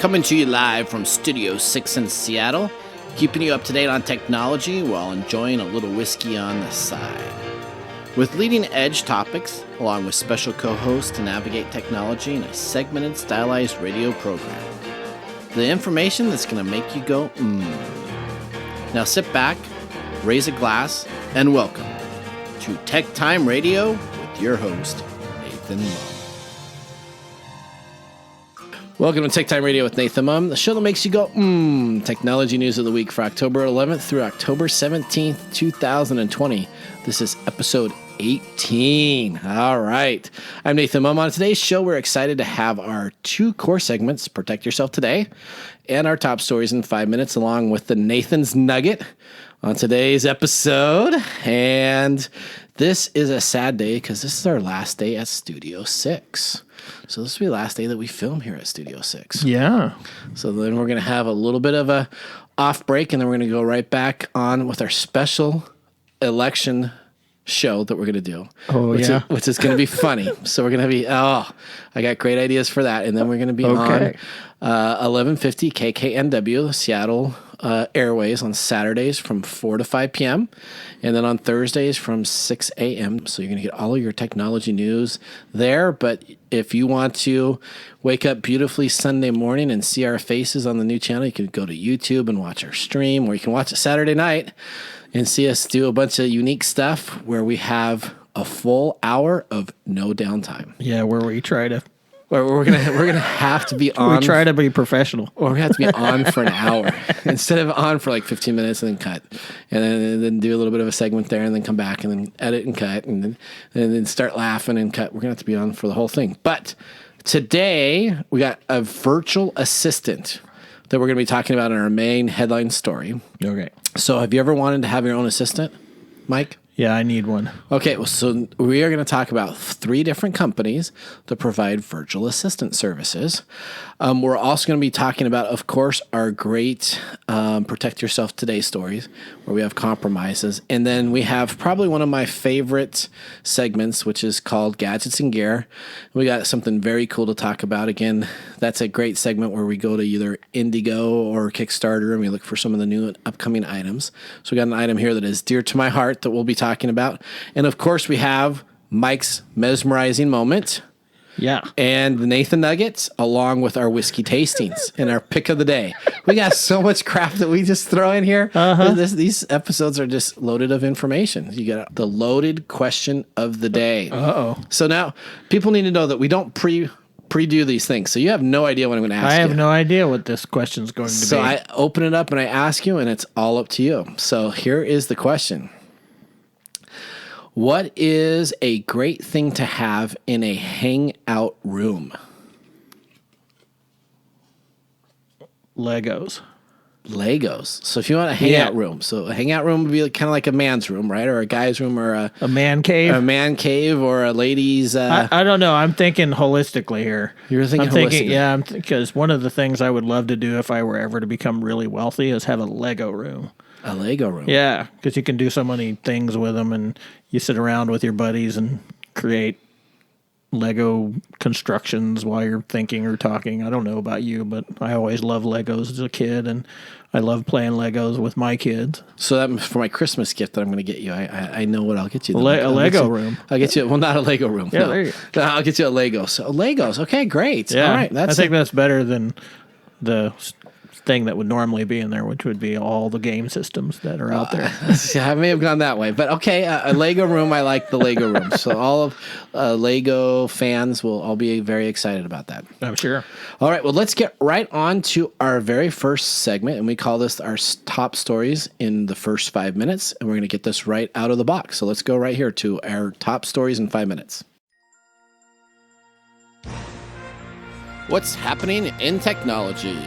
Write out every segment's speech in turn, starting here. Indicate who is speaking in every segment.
Speaker 1: Coming to you live from Studio 6 in Seattle, keeping you up to date on technology while enjoying a little whiskey on the side. With leading edge topics, along with special co-hosts to navigate technology in a segmented, stylized radio program. The information that's going to make you go, Now sit back, raise a glass, and welcome to TechTime Radio with your host, Nathan Mumm. Welcome to TechTime Radio with Nathan Mumm, the show that makes you go, Technology news of the week for October 11th through October 17th, 2020. This is episode 18. All right. I'm Nathan Mumm. On today's show, we're excited to have our two core segments, Protect Yourself Today, and our top stories in 5 minutes, along with the Nathan's Nugget on today's episode. And this is a sad day because this is our last day at Studio 6. So this will be the last day that we film here at Studio 6.
Speaker 2: Yeah.
Speaker 1: So then we're going to have a little bit of a off break, and then we're going to go right back on with our special election show that we're going to do. Which is going to be funny. So we're going to be, I got great ideas for that. And then we're going to be on 1150 KKNW, Seattle Airways on Saturdays from 4 to 5 p.m. And then on Thursdays from 6 a.m. So you're going to get all of your technology news there. But if you want to wake up beautifully Sunday morning and see our faces on the new channel, you can go to YouTube and watch our stream, or you can watch it Saturday night and see us do a bunch of unique stuff where we have a full hour of no downtime.
Speaker 2: Yeah, where we try to...
Speaker 1: We're gonna have to be on.
Speaker 2: We try to be professional.
Speaker 1: Or we have to be on for an hour instead of on for like 15 minutes and then cut, and then do a little bit of a segment there and then come back and then edit and cut and then start laughing and cut. We're gonna have to be on for the whole thing. But today we got a virtual assistant that we're gonna be talking about in our main headline story.
Speaker 2: Okay.
Speaker 1: So have you ever wanted to have your own assistant, Mike?
Speaker 2: Yeah, I need one.
Speaker 1: Okay, well, so we are going to talk about 3 different companies that provide virtual assistant services. We're also going to be talking about, of course, our great Protect Yourself Today stories, where we have compromises. And then we have probably one of my favorite segments, which is called Gadgets and Gear. We got something very cool to talk about. Again, that's a great segment where we go to either Indigo or Kickstarter and we look for some of the new and upcoming items. So we got an item here that is dear to my heart that we'll be talking about. And of course, we have Mike's mesmerizing moment.
Speaker 2: Yeah.
Speaker 1: And the Nathan Nuggets, along with our whiskey tastings and our pick of the day. We got so much crap that we just throw in here. These episodes are just loaded of information. You got the loaded question of the day. So now people need to know that we don't pre-do these things. So you have no idea what I'm going to ask you.
Speaker 2: I have no idea what this question's going to be.
Speaker 1: So I open it up and I ask you, and it's all up to you. So here is the question. What is a great thing to have in a hangout room?
Speaker 2: Legos.
Speaker 1: So if you want a hangout room, so a hangout room would be kind of like a man's room, right? Or a guy's room, or
Speaker 2: a man cave.
Speaker 1: A man cave, or a lady's...
Speaker 2: I don't know. I'm thinking holistically here.
Speaker 1: You're thinking holistically?
Speaker 2: Yeah, because one of the things I would love to do if I were ever to become really wealthy is have a Lego room.
Speaker 1: A Lego room?
Speaker 2: Yeah, because you can do so many things with them, and you sit around with your buddies and create Lego constructions while you're thinking or talking. I don't know about you, but I always loved Legos as a kid, and I love playing Legos with my kids.
Speaker 1: So that for my Christmas gift that I'm going to get you, I know what I'll get you.
Speaker 2: A Lego room.
Speaker 1: I'll get you, well, not a Lego room.
Speaker 2: Yeah,
Speaker 1: no.
Speaker 2: there you
Speaker 1: go. No, I'll get you a Lego. So Legos, okay, great.
Speaker 2: Yeah,
Speaker 1: all right.
Speaker 2: I think that's better than the thing that would normally be in there, which would be all the game systems that are out there.
Speaker 1: I may have gone that way, but okay, a Lego room. I like the Lego room. So all of Lego fans will all be very excited about that.
Speaker 2: I'm sure.
Speaker 1: All right, well, let's get right on to our very first segment, and we call this our top stories in the first 5 minutes, and we're going to get this right out of the box. So let's go right here to our top stories in 5 minutes. What's happening in technology?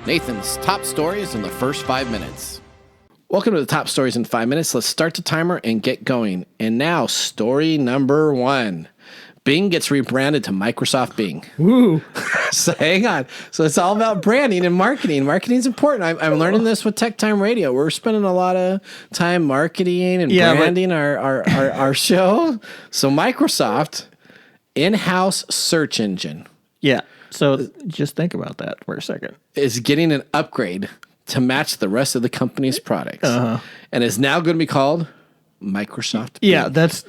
Speaker 1: Nathan's top stories in the first 5 minutes. Welcome to the top stories in 5 minutes. Let's start the timer and get going. And now, story number 1. Bing gets rebranded to Microsoft Bing.
Speaker 2: Woo!
Speaker 1: So hang on. So it's all about branding and marketing. Marketing is important. I'm learning this with TechTime Radio. We're spending a lot of time marketing and branding our show. So Microsoft in-house search engine
Speaker 2: Yeah. So just think about that for a second.
Speaker 1: Is getting an upgrade to match the rest of the company's products, and is now going to be called Microsoft.
Speaker 2: Yeah,
Speaker 1: Bing.
Speaker 2: that's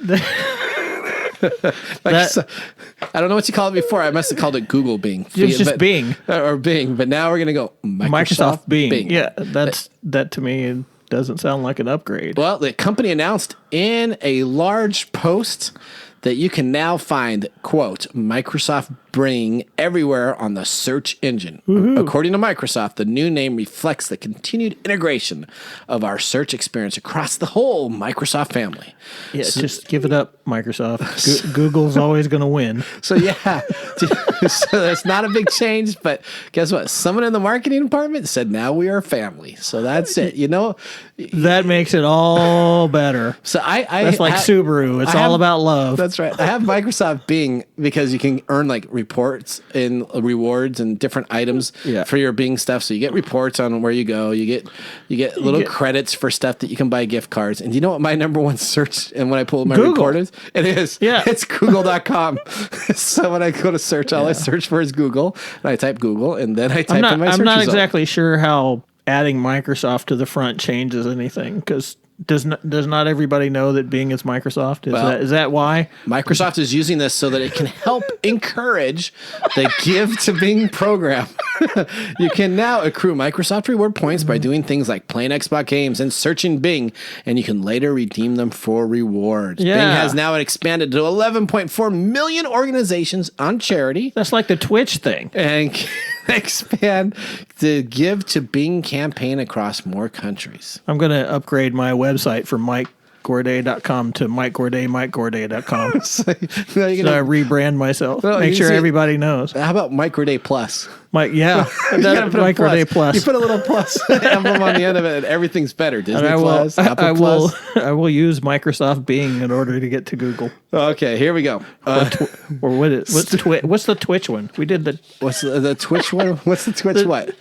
Speaker 1: I don't know what you called it before. I must have called it Google Bing.
Speaker 2: It was just Bing
Speaker 1: or Bing, but now we're going to go Microsoft
Speaker 2: Bing. Yeah, that to me doesn't sound like an upgrade.
Speaker 1: Well, the company announced in a large post that you can now find, quote, Microsoft Bing everywhere on the search engine.
Speaker 2: Woo-hoo.
Speaker 1: According to Microsoft, the new name reflects the continued integration of our search experience across the whole Microsoft family.
Speaker 2: Yeah, just give it up, Microsoft. Google's always going to win.
Speaker 1: So, yeah. So it's not a big change, but guess what? Someone in the marketing department said, now we are family. So that's it. You know?
Speaker 2: That makes it all better.
Speaker 1: So
Speaker 2: that's like Subaru. It's all about love.
Speaker 1: That's right. I have Microsoft Bing because you can earn like reports and rewards and different items for your Bing stuff. So you get reports on where you go. You get little credits for stuff that you can buy gift cards. And do you know what my number one search and when I pull my report is? It is.
Speaker 2: Yeah.
Speaker 1: It's Google.com. So when I go to search, all I search for is Google. And I type Google and then I type in my search
Speaker 2: I'm not
Speaker 1: result.
Speaker 2: exactly sure how adding Microsoft to the front changes anything because does not everybody know that Bing is Microsoft? Is that why?
Speaker 1: Microsoft is using this so that it can help encourage the Give to Bing program. You can now accrue Microsoft reward points by doing things like playing Xbox games and searching Bing, and you can later redeem them for rewards.
Speaker 2: Yeah.
Speaker 1: Bing has now expanded to 11.4 million organizations on charity.
Speaker 2: That's like the Twitch thing.
Speaker 1: And expand the Give to Bing campaign across more countries.
Speaker 2: I'm going to upgrade my website from MikeGorday.com to MikeGorday.com. So I rebrand myself. Make sure everybody knows.
Speaker 1: How about Mike Gorday Plus?
Speaker 2: Mike Gorday Plus.
Speaker 1: You put a little plus emblem on the end of it, and everyth's better. Disney Plus, Apple Plus.
Speaker 2: I will use Microsoft Bing in order to get to Google.
Speaker 1: Okay, here we go.
Speaker 2: What's the Twitch one? We did the.
Speaker 1: What's the Twitch one? What's the Twitch what?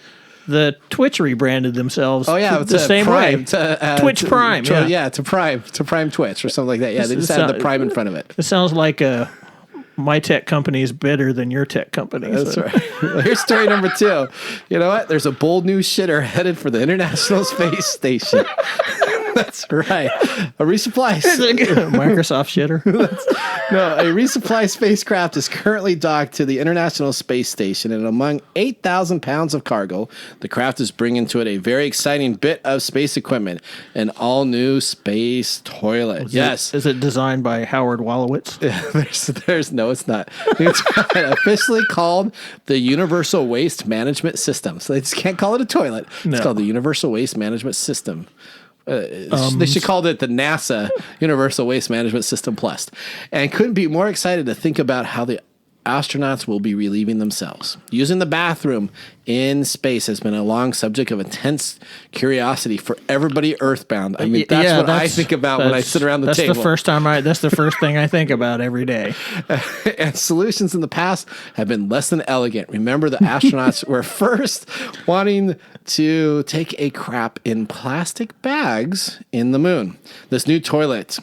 Speaker 2: The Twitch rebranded themselves.
Speaker 1: Oh yeah,
Speaker 2: the same
Speaker 1: Prime,
Speaker 2: way. Twitch Prime.
Speaker 1: To Prime Twitch or something like that. Yeah, they just added the Prime in front of it.
Speaker 2: It sounds like my tech company is better than your tech company.
Speaker 1: That's right. Well, here's story number 2. You know what? There's a bold new shitter headed for the International Space Station. That's right. A resupply.
Speaker 2: Microsoft shitter.
Speaker 1: No, a resupply spacecraft is currently docked to the International Space Station, and among 8,000 pounds of cargo, the craft is bringing to it a very exciting bit of space equipment, an all-new space toilet.
Speaker 2: Is it designed by Howard Wolowitz?
Speaker 1: No, it's not. It's officially called the Universal Waste Management System. So they just can't call it a toilet. It's called the Universal Waste Management System. They should call it the NASA Universal Waste Management System Plus. And couldn't be more excited to think about how the astronauts will be relieving themselves. Using the bathroom in space has been a long subject of intense curiosity for everybody earthbound. I mean, that's what I think about when I sit around the table.
Speaker 2: That's the first thing I think about every day.
Speaker 1: And solutions in the past have been less than elegant. Remember, the astronauts were first wanting to take a crap in plastic bags in the moon. This new toilet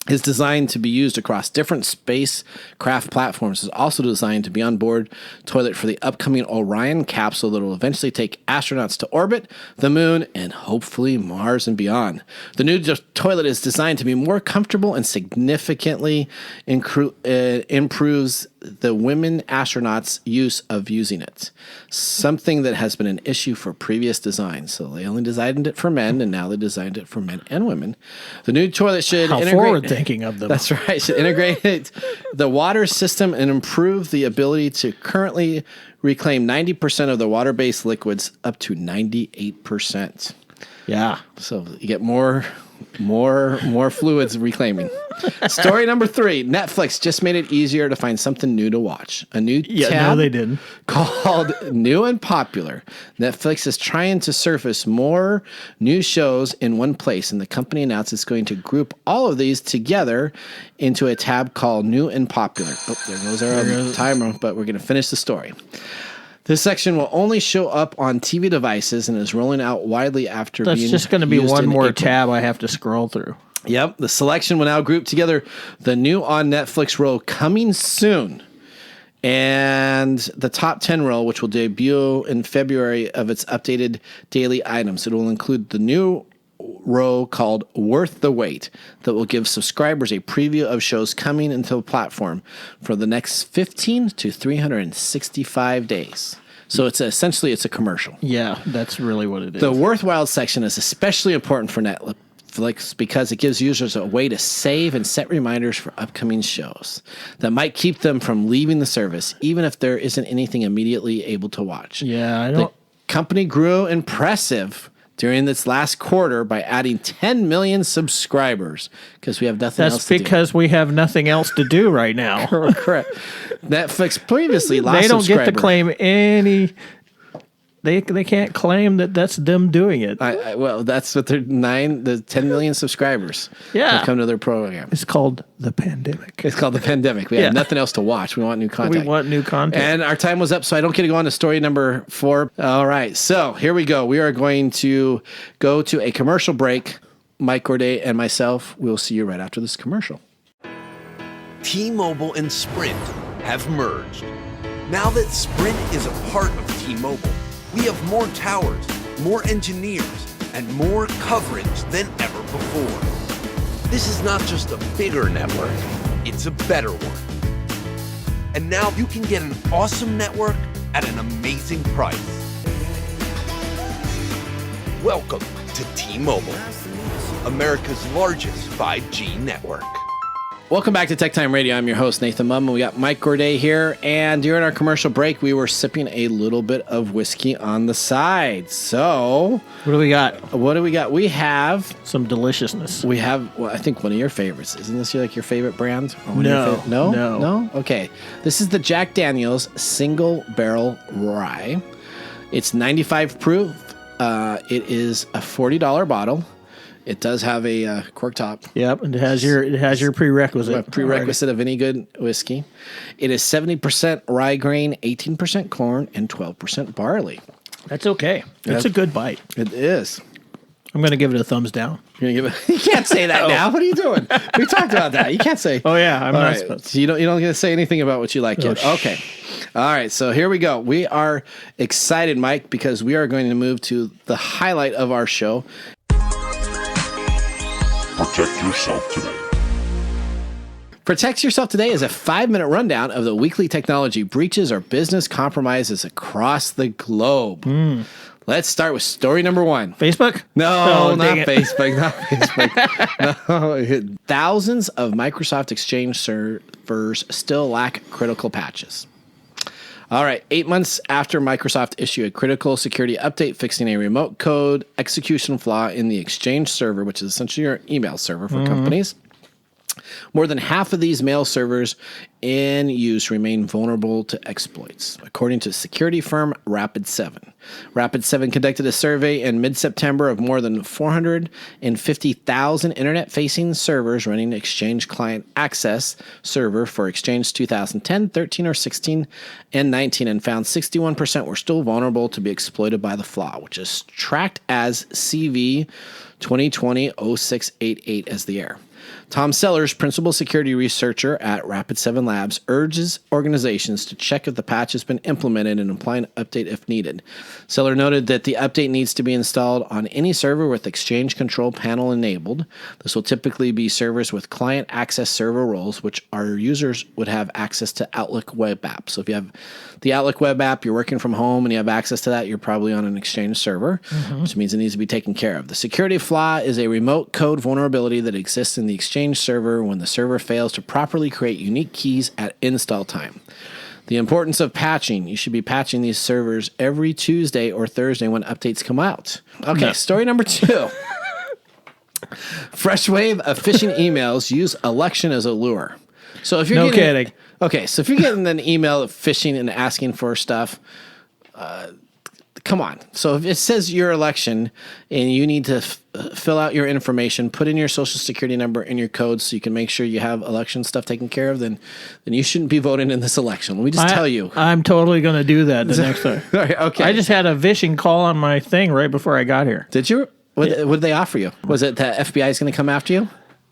Speaker 1: is designed to be used across different spacecraft platforms. It's also designed to be on board toilet for the upcoming Orion capsule that will eventually take astronauts to orbit, the moon, and hopefully Mars and beyond. The new toilet is designed to be more comfortable and significantly improves the women astronauts' use of using it, something that has been an issue for previous designs. So they only designed it for men, and now they designed it for men and women. The new toilet should integrate...
Speaker 2: forward-thinking of them.
Speaker 1: That's right. Should integrate the water system and improve the ability to currently reclaim 90% of the water-based liquids up to 98%.
Speaker 2: Yeah.
Speaker 1: So you get more fluids reclaiming. Story number 3. Netflix just made it easier to find something new to watch. A new tab
Speaker 2: they didn't.
Speaker 1: called New and Popular. Netflix is trying to surface more new shows in one place, and the company announced it's going to group all of these together into a tab called New and Popular. Oh, there goes our timer, but we're going to finish the story. This section will only show up on TV devices and is rolling out widely after being used.
Speaker 2: That's just going to be one more tab I have to scroll through.
Speaker 1: Yep. The selection will now group together the new on Netflix role Coming Soon and the top 10 roll, which will debut in February of its updated daily items. It will include the new row called Worth the Wait that will give subscribers a preview of shows coming into the platform for the next 15 to 365 days. So essentially it's a commercial.
Speaker 2: Yeah, that's really what it is.
Speaker 1: The worthwhile section is especially important for Netflix because it gives users a way to save and set reminders for upcoming shows that might keep them from leaving the service, even if there isn't anything immediately able to watch.
Speaker 2: Yeah,
Speaker 1: The company grew impressive during this last quarter by adding 10 million subscribers because we have nothing else to do.
Speaker 2: That's because we have nothing else to do right now.
Speaker 1: Correct. Netflix previously lost
Speaker 2: They don't
Speaker 1: subscribers.
Speaker 2: get to claim any... They can't claim that that's them doing it.
Speaker 1: Well, that's what the 10 million subscribers have come to their program.
Speaker 2: It's called the pandemic.
Speaker 1: It's called the pandemic. We have nothing else to watch. We want new content.
Speaker 2: We want new content.
Speaker 1: And our time was up, so I don't get to go on to story number 4. All right, so here we go. We are going to go to a commercial break. Mike Gorday and myself will see you right after this commercial.
Speaker 3: T-Mobile and Sprint have merged. Now that Sprint is a part of T-Mobile, we have more towers, more engineers, and more coverage than ever before. This is not just a bigger network, it's a better one. And now you can get an awesome network at an amazing price. Welcome to T-Mobile, America's largest 5G network.
Speaker 1: Welcome back to TechTime Radio. I'm your host, Nathan Mumm, and we got Mike Gorday here. And during our commercial break, we were sipping a little bit of whiskey on the side. So,
Speaker 2: what do we got?
Speaker 1: We have
Speaker 2: some deliciousness.
Speaker 1: We have, I think one of your favorites. Isn't this your favorite brand?
Speaker 2: No.
Speaker 1: Okay. This is the Jack Daniel's Single Barrel Rye. It's 95 proof. It is a $40 bottle. It does have a cork top.
Speaker 2: Yep, and it has your prerequisite.
Speaker 1: A prerequisite of any good whiskey. It is 70% rye grain, 18% corn, and 12% barley.
Speaker 2: That's okay. It's a good bite.
Speaker 1: It is.
Speaker 2: I'm going to give it a thumbs down.
Speaker 1: You can't say that now. What are you doing? We talked about that. You can't say.
Speaker 2: Oh yeah, I'm not supposed to.
Speaker 1: So you don't get to say anything about what you like yet. Okay. All right. So here we go. We are excited, Mike, because we are going to move to the highlight of our show.
Speaker 4: Protect Yourself Today.
Speaker 1: Protect Yourself Today is a 5-minute rundown of the weekly technology breaches or business compromises across the globe. Let's start with story number 1.
Speaker 2: Facebook?
Speaker 1: No, not Facebook. Not Facebook. No. Thousands of Microsoft Exchange servers still lack critical patches. All right, 8 months after Microsoft issued a critical security update fixing a remote code execution flaw in the Exchange server, which is essentially your email server for companies, more than half of these mail servers in use remain vulnerable to exploits, according to security firm Rapid7. Rapid7 conducted a survey in mid-September of more than 450,000 internet-facing servers running Exchange Client Access server for Exchange 2010, 13, or 16, and 19, and found 61% were still vulnerable to be exploited by the flaw, which is tracked as CV 2020-0688 as the error. Tom Sellers, principal security researcher at Rapid7 Labs, urges organizations to check if the patch has been implemented and apply an update if needed. Seller noted that the update needs to be installed on any server with Exchange Control Panel enabled. This will typically be servers with client access server roles, which our users would have access to Outlook web app. So if you have the Outlook web app, you're working from home and you have access to that, you're probably on an Exchange server, which means it needs to be taken care of. The security flaw is a remote code vulnerability that exists in the Exchange server when the server fails to properly create unique keys at install time. The importance of patching. You should be patching these servers every Tuesday or Thursday when updates come out. Okay, Story number 2. Fresh wave of phishing emails use election as a lure. So if you're
Speaker 2: kidding.
Speaker 1: Okay, so if you're getting an email of phishing and asking for stuff, come on. So if it says your election and you need to fill out your information, put in your social security number and your code so you can make sure you have election stuff taken care of, then you shouldn't be voting in this election. Let me just tell you.
Speaker 2: I'm totally going to do that the next time.
Speaker 1: Okay.
Speaker 2: I just had a phishing call on my thing right before I got here.
Speaker 1: Did you? What did they offer you? Was it the FBI is going to come after you?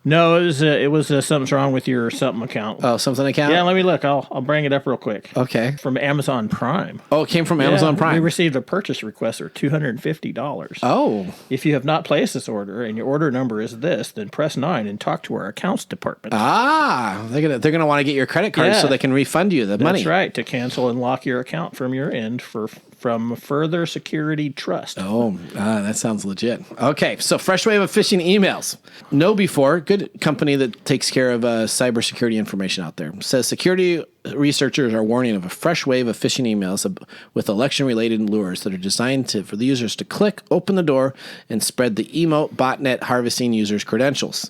Speaker 2: No, it was something's wrong with your something account.
Speaker 1: Oh, something account?
Speaker 2: Yeah, let me look. I'll bring it up real quick.
Speaker 1: Okay.
Speaker 2: From Amazon Prime.
Speaker 1: Oh, it came from Amazon Prime.
Speaker 2: We received a purchase request for $250.
Speaker 1: Oh.
Speaker 2: If you have not placed this order and your order number is this, then press 9 and talk to our accounts department.
Speaker 1: Ah, they're gonna want to get your credit card so they can refund you the money.
Speaker 2: That's right, to cancel and lock your account from your end from further security trust.
Speaker 1: Oh, that sounds legit. Okay, so fresh wave of phishing emails. KnowBe4, good company that takes care of cybersecurity information out there, says security researchers are warning of a fresh wave of phishing emails with election-related lures that are designed for the users to click, open the door, and spread the emote botnet harvesting users' credentials.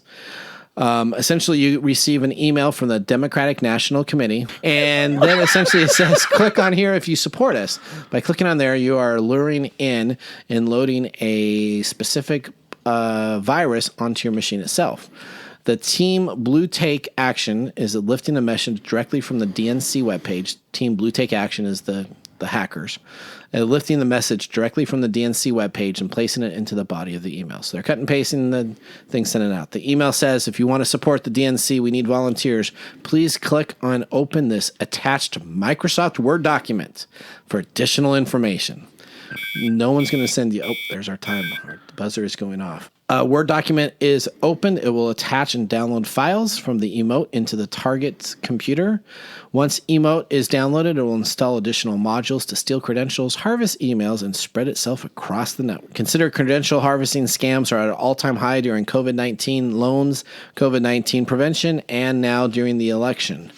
Speaker 1: Essentially, you receive an email from the Democratic National Committee, and then essentially it says, click on here if you support us. By clicking on there, you are luring in and loading a specific virus onto your machine itself. The Team Blue Take Action is lifting a message directly from the DNC webpage. Team Blue Take Action is the hackers. Lifting the message directly from the DNC webpage and placing it into the body of the email. So they're cut and pasting the thing, sending it out. The email says, if you want to support the DNC, we need volunteers. Please click on open this attached Microsoft Word document for additional information. No one's going to send you. Oh, there's our timer. The buzzer is going off. Word document is opened. It will attach and download files from the emote into the target's computer. Once emote is downloaded, it will install additional modules to steal credentials, harvest emails, and spread itself across the network. Consider credential harvesting scams are at an all-time high during COVID-19 loans, COVID-19 prevention, and now during the election.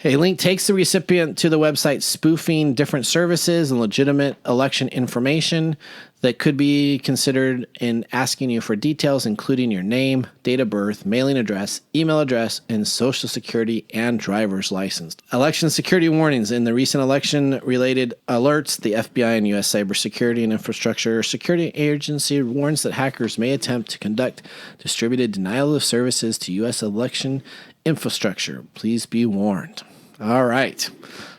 Speaker 1: A link takes the recipient to the website spoofing different services and legitimate election information that could be considered in asking you for details, including your name, date of birth, mailing address, email address, and social security and driver's license. Election security warnings. In the recent election-related alerts, the FBI and U.S. Cybersecurity and Infrastructure Security Agency warns that hackers may attempt to conduct distributed denial of services to U.S. election infrastructure. Please be warned. All right.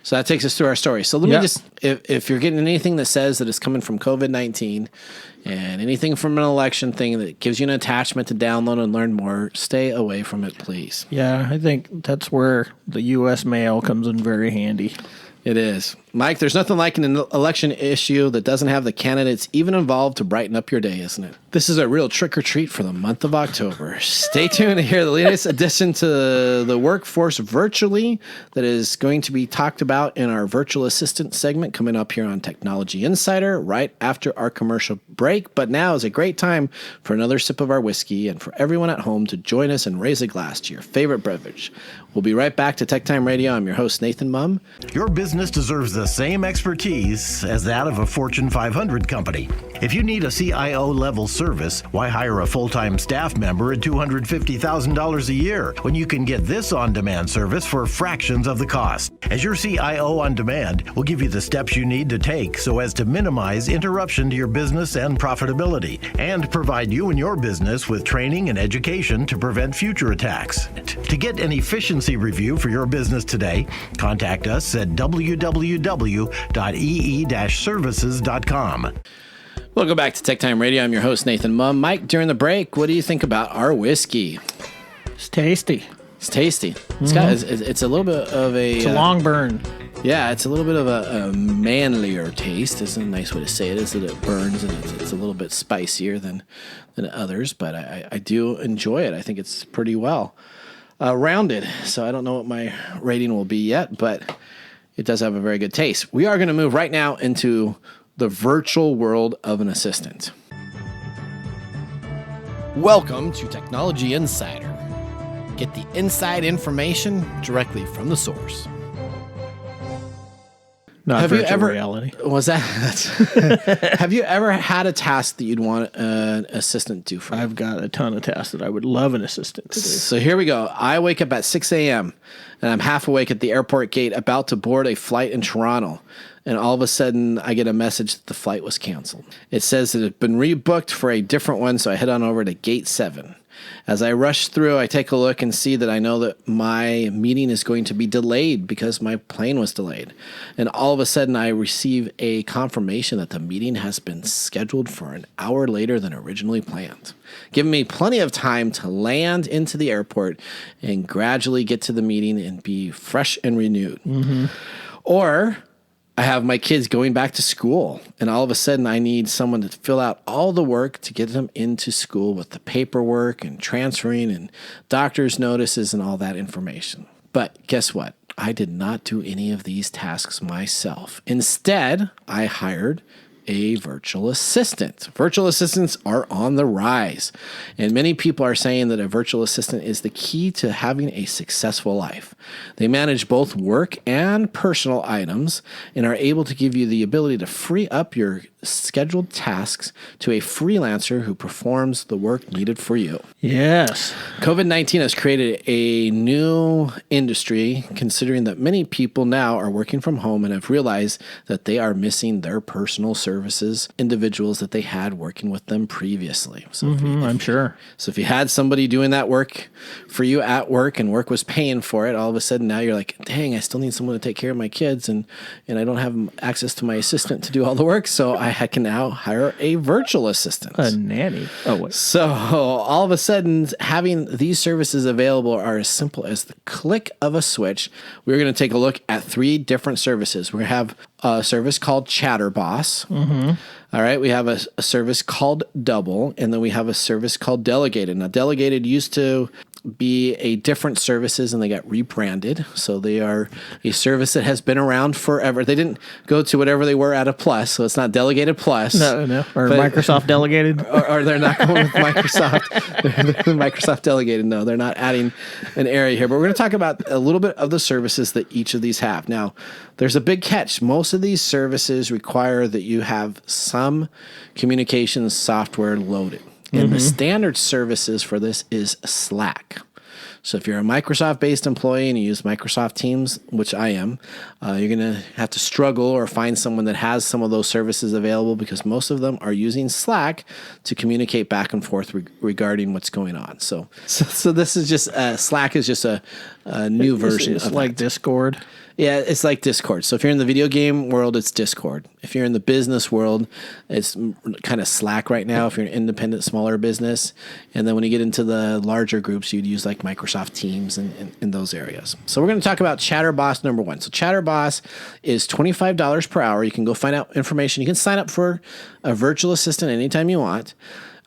Speaker 1: So that takes us through our story. So let me just, if you're getting anything that says that it's coming from COVID-19 and anything from an election thing that gives you an attachment to download and learn more, stay away from it, please.
Speaker 2: Yeah, I think that's where the U.S. mail comes in very handy.
Speaker 1: It is. Mike, there's nothing like an election issue that doesn't have the candidates even involved to brighten up your day, isn't it? This is a real trick or treat for the month of October. Stay tuned to hear the latest addition to the workforce virtually that is going to be talked about in our virtual assistant segment coming up here on Technology Insider right after our commercial break. But now is a great time for another sip of our whiskey and for everyone at home to join us and raise a glass to your favorite beverage. We'll be right back to TechTime Radio. I'm your host, Nathan Mumm.
Speaker 5: Your business deserves the same expertise as that of a Fortune 500 company. If you need a CIO-level service, why hire a full-time staff member at $250,000 a year when you can get this on-demand service for fractions of the cost? As your CIO on demand, we'll give you the steps you need to take so as to minimize interruption to your business and profitability, and provide you and your business with training and education to prevent future attacks. To get an efficiency review for your business today, contact us at www.ee-services.com.
Speaker 1: Welcome back to TechTime Radio. I'm your host, Nathan Mumm. Mike, during the break, what do you think about our whiskey?
Speaker 2: It's tasty.
Speaker 1: It's tasty. It's a little bit of a...
Speaker 2: It's a long burn.
Speaker 1: Yeah, it's a little bit of a manlier taste. It's a nice way to say it, is that it burns and it's a little bit spicier than others, but I do enjoy it. I think it's pretty well rounded, so I don't know what my rating will be yet, but it does have a very good taste. We are going to move right now into the virtual world of an assistant. Welcome to Technology Insider. Get the inside information directly from the source.
Speaker 2: Not virtual reality.
Speaker 1: Was that? Have you ever had a task that you'd want an assistant to do for you?
Speaker 2: I've got a ton of tasks that I would love an assistant to do.
Speaker 1: So here we go. I wake up at 6 a.m. and I'm half awake at the airport gate about to board a flight in Toronto. And all of a sudden, I get a message that the flight was canceled. It says that it's been rebooked for a different one, so I head on over to Gate 7. As I rush through, I take a look and see that I know that my meeting is going to be delayed because my plane was delayed. And all of a sudden, I receive a confirmation that the meeting has been scheduled for an hour later than originally planned, giving me plenty of time to land into the airport and gradually get to the meeting and be fresh and renewed. Or I have my kids going back to school, and all of a sudden I need someone to fill out all the work to get them into school with the paperwork and transferring and doctor's notices and all that information. But guess what? I did not do any of these tasks myself. Instead, I hired a virtual assistant. Virtual assistants are on the rise, and many people are saying that a virtual assistant is the key to having a successful life. They manage both work and personal items and are able to give you the ability to free up your scheduled tasks to a freelancer who performs the work needed for you.
Speaker 2: Yes.
Speaker 1: COVID-19 has created a new industry, considering that many people now are working from home and have realized that they are missing their personal services, individuals that they had working with them previously. So
Speaker 2: I'm sure.
Speaker 1: So if you had somebody doing that work for you at work and work was paying for it, all of a sudden now you're like, dang, I still need someone to take care of my kids, and I don't have access to my assistant to do all the work, so I can now hire a virtual assistant.
Speaker 2: A nanny. Oh, wait.
Speaker 1: So all of a sudden, having these services available are as simple as the click of a switch. We're going to take a look at 3 different services. We're going to have a service called Chatterboss. All right, we have a service called Double, and then we have a service called Delegated. Now, Delegated used to be a different services, and they got rebranded. So they are a service that has been around forever. They didn't go to whatever they were at a plus, so it's not Delegated Plus.
Speaker 2: No. Or Microsoft Delegated.
Speaker 1: Or they're not going with Microsoft. Microsoft Delegated. No, they're not adding an area here. But we're going to talk about a little bit of the services that each of these have. Now, there's a big catch. Most of these services require that you have some communications software loaded. And the standard services for this is Slack. So if you're a Microsoft-based employee and you use Microsoft Teams, which I am, you're going to have to struggle or find someone that has some of those services available, because most of them are using Slack to communicate back and forth regarding what's going on. So this is just Slack is just a new version.
Speaker 2: It's like Discord.
Speaker 1: Yeah, it's like Discord. So if you're in the video game world, it's Discord. If you're in the business world, it's kind of Slack right now if you're an independent, smaller business. And then when you get into the larger groups, you'd use like Microsoft Teams and in those areas. So we're going to talk about Chatterboss number 1. So Chatterboss is $25 per hour. You can go find out information. You can sign up for a virtual assistant anytime you want.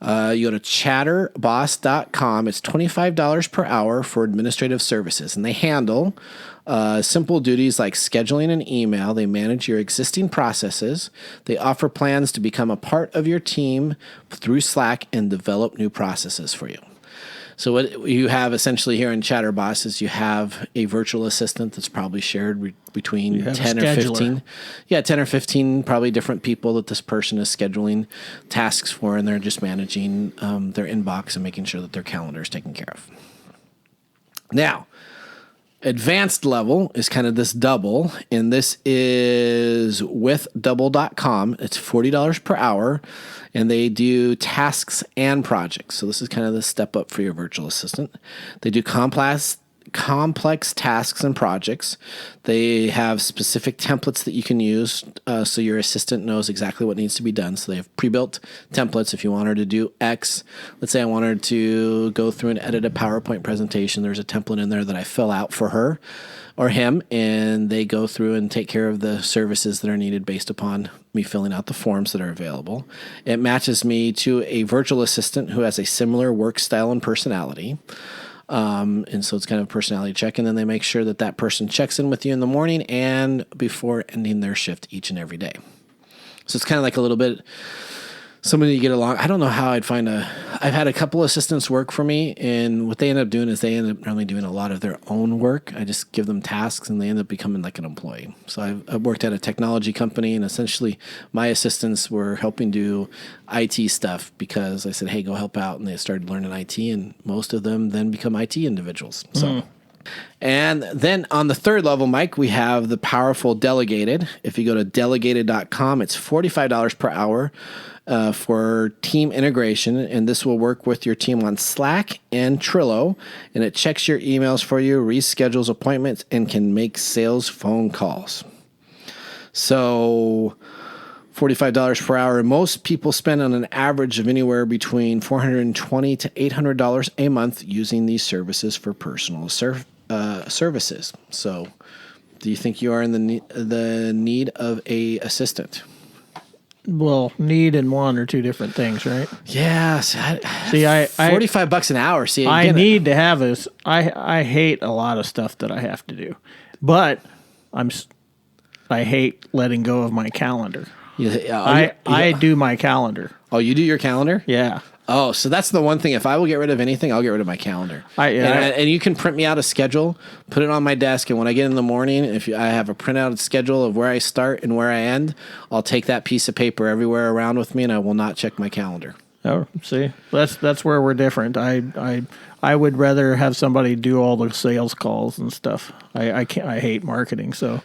Speaker 1: You go to chatterboss.com. It's $25 per hour for administrative services, and they handle simple duties like scheduling an email. They manage your existing processes. They offer plans to become a part of your team through Slack and develop new processes for you. So what you have essentially here in Chatterboss is you have a virtual assistant that's probably shared between 10 or 15. Yeah, 10 or 15 probably different people that this person is scheduling tasks for, and they're just managing their inbox and making sure that their calendar is taken care of. Now, advanced level is kind of this Double, and this is with double.com. It's $40 per hour, and they do tasks and projects. So this is kind of the step up for your virtual assistant. They do complex tasks and projects. They have specific templates that you can use so your assistant knows exactly what needs to be done. So they have pre-built templates. If you want her to do X, let's say I want her to go through and edit a PowerPoint presentation, there's a template in there that I fill out for her or him, and they go through and take care of the services that are needed based upon me filling out the forms that are available. It matches me to a virtual assistant who has a similar work style and personality. And so it's kind of a personality check, and then they make sure that that person checks in with you in the morning and before ending their shift each and every day. So it's kind of like a little bit somebody you get along. I don't know how I've had a couple assistants work for me, and what they end up doing is they end up normally doing a lot of their own work. I just give them tasks, and they end up becoming like an employee. So I've worked at a technology company, and essentially my assistants were helping do IT stuff because I said, hey, go help out. And they started learning IT, and most of them then become IT individuals. So And then on the third level, Mike, we have the powerful Delegated. If you go to delegated.com, it's $45 per hour for team integration. And this will work with your team on Slack and Trello. And it checks your emails for you, reschedules appointments, and can make sales phone calls. So $45 per hour. And most people spend on an average of anywhere between $420 to $800 a month using these services for personal services. So do you think you are in the need of a assistant?
Speaker 2: Well, need and want are two different things, right?
Speaker 1: Yes.
Speaker 2: See,
Speaker 1: $45 an hour. See,
Speaker 2: I need to have this. I hate a lot of stuff that I have to do, but I hate letting go of my calendar. I do my calendar.
Speaker 1: Oh, you do your calendar?
Speaker 2: Yeah.
Speaker 1: Oh, so that's the one thing. If I will get rid of anything, I'll get rid of my calendar. And you can print me out a schedule, put it on my desk, and when I get in the morning, I have a printout schedule of where I start and where I end, I'll take that piece of paper everywhere around with me, and I will not check my calendar.
Speaker 2: Oh, see, that's where we're different. I would rather have somebody do all the sales calls and stuff. I hate marketing, so.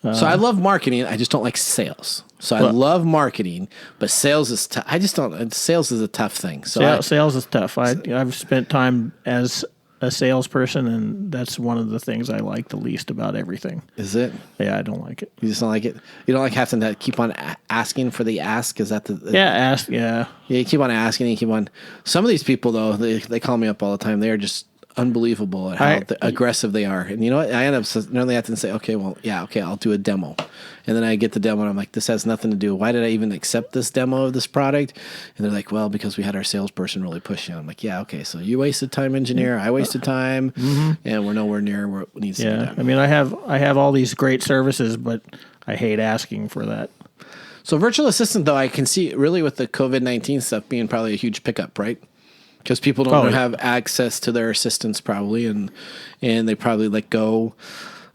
Speaker 1: So I love marketing. I just don't like sales. So I love marketing, but sales is tough. I just don't. Sales is a tough thing. So
Speaker 2: sales is tough. I've spent time as a salesperson, and that's one of the things I like the least about everything.
Speaker 1: Is it?
Speaker 2: Yeah, I don't like it.
Speaker 1: You just don't like it. You don't like having to keep on asking for the ask. Is that the?
Speaker 2: Ask. Yeah. Yeah,
Speaker 1: you keep on asking. You keep on. Some of these people though, they call me up all the time. They are just unbelievable at how aggressive they are. And you know what? I end up normally having to say, okay, I'll do a demo. And then I get the demo and I'm like, this has nothing to do. Why did I even accept this demo of this product? And they're like, well, because we had our salesperson really push you. I'm like, yeah, okay. So you wasted time, engineer. I wasted time, and we're nowhere near where it needs to be done.
Speaker 2: I mean, I have all these great services, but I hate asking for that.
Speaker 1: So virtual assistant, though, I can see really with the COVID-19 stuff being probably a huge pickup, right? Because people don't have access to their assistants probably, and they probably let go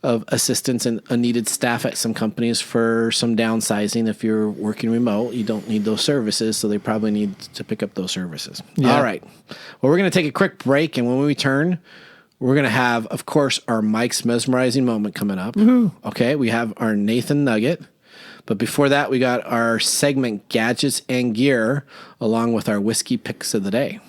Speaker 1: of assistants and unneeded staff at some companies for some downsizing. If you're working remote, you don't need those services, so they probably need to pick up those services. Yeah. All right. Well, we're going to take a quick break, and when we return, we're going to have, of course, our Mike's Mesmerizing moment coming up. Woo-hoo. Okay, we have our Nathan Nugget. But before that, we got our segment Gadgets and Gear, along with our whiskey picks of the day.